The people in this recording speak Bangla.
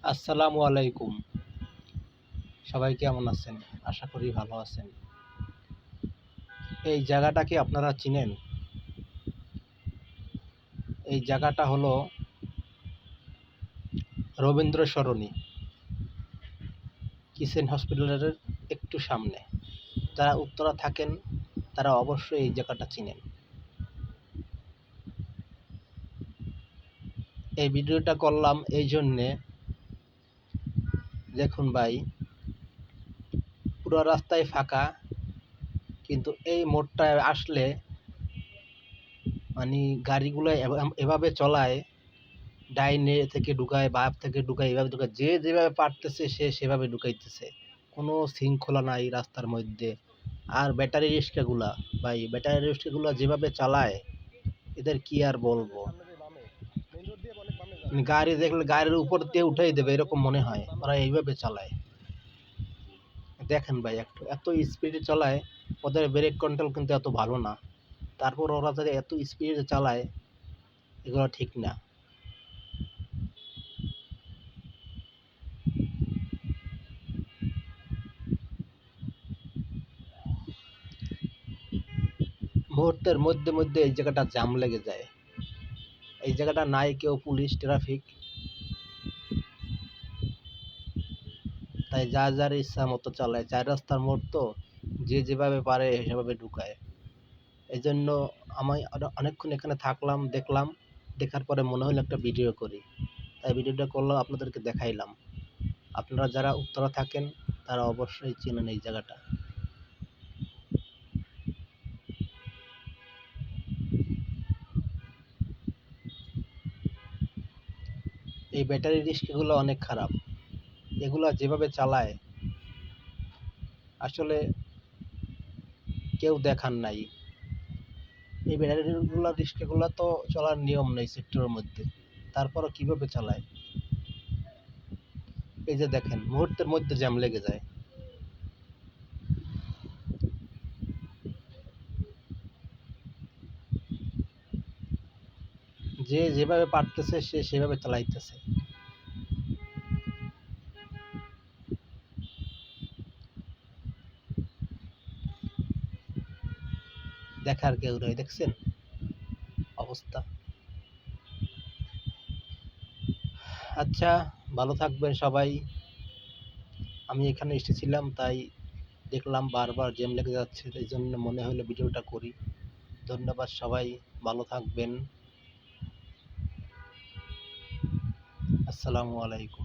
আসসালামু আলাইকুম। সবাই কেমন আছেন? আশা করি ভালো আছেন। এই জায়গাটা কি আপনারা চিনেন? এই জায়গাটা হলো রবীন্দ্র সরণি, কিচেন হসপিটালের একটু সামনে। যারা উত্তরা থাকেন তারা অবশ্যই এই জায়গাটা চিনেন। এই ভিডিওটা করলাম এই জন্যে, দেখুন ভাই, পুরো রাস্তায় ফাঁকা, কিন্তু এই মোড়টায় আসলে মানে গাড়িগুলো এভাবে চলায়, ডাইনে থেকে ঢুকায়, বাপ থেকে ঢুকায়, এভাবে ঢুকায়, যে যেভাবে পারতেছে সে সেভাবে ঢুকাইতেছে। কোনো শৃঙ্খলা নাই রাস্তার মধ্যে। আর ব্যাটারি রিক্সাগুলা, ভাই ব্যাটারি রিক্সাগুলা যেভাবে চালায়, এদের কি আর বলবো। গাড়ি দেখলে গাড়ির উপর দিয়ে উঠাই দেবে এরকম মনে হয়, ওরা এইভাবে চালায়। দেখেন ভাই, একটু এত স্পিডে চালায়, ওদের ব্রেক কন্ট্রোল কিন্তু এত ভালো না। তারপর ওরা যদি এত স্পিডে চালায়, এগুলো ঠিক না। মুহূর্তের মধ্যে মধ্যে এই জায়গাটা জাম লেগে যায়। এই জায়গাটা নাই কেউ পুলিশ ট্রাফিক, তাই যার যার ইচ্ছা মতো চালায়। চার রাস্তার মোড় তো, যে যেভাবে পারে সেভাবে ঢুকায়। এই জন্য আমি অনেকক্ষণ এখানে থাকলাম, দেখলাম, দেখার পরে মনে হলো একটা ভিডিও করি, তাই ভিডিওটা করলাম, আপনাদেরকে দেখাইলাম। আপনারা যারা উত্তরা থাকেন তারা অবশ্যই চেনেন এই জায়গাটা। এই ব্যাটারি রিক্সাগুলো অনেক খারাপ, এগুলা যেভাবে চালায় আসলে কেউ দেখার নাই। এই ব্যাটারি রিক্সাগুলো তো চলার নিয়ম নেই সেক্টরের মধ্যে, তারপরও কিভাবে চালায়। এই যে দেখেন, মুহূর্তের মধ্যে জ্যাম লেগে যায়। যে যেভাবে পারতেছে সে সেভাবে চালাইতেছে। দেখার কেউ নেই, দেখছেন অবস্থা। আচ্ছা, ভালো থাকবেন সবাই। আমি এখানে এসেছিলাম, তাই দেখলাম বারবার জ্যাম লেগে যাচ্ছে, এই জন্য মনে হলো ভিডিওটা করি। ধন্যবাদ সবাই, ভালো থাকবেন। আসসালামু আলাইকুম।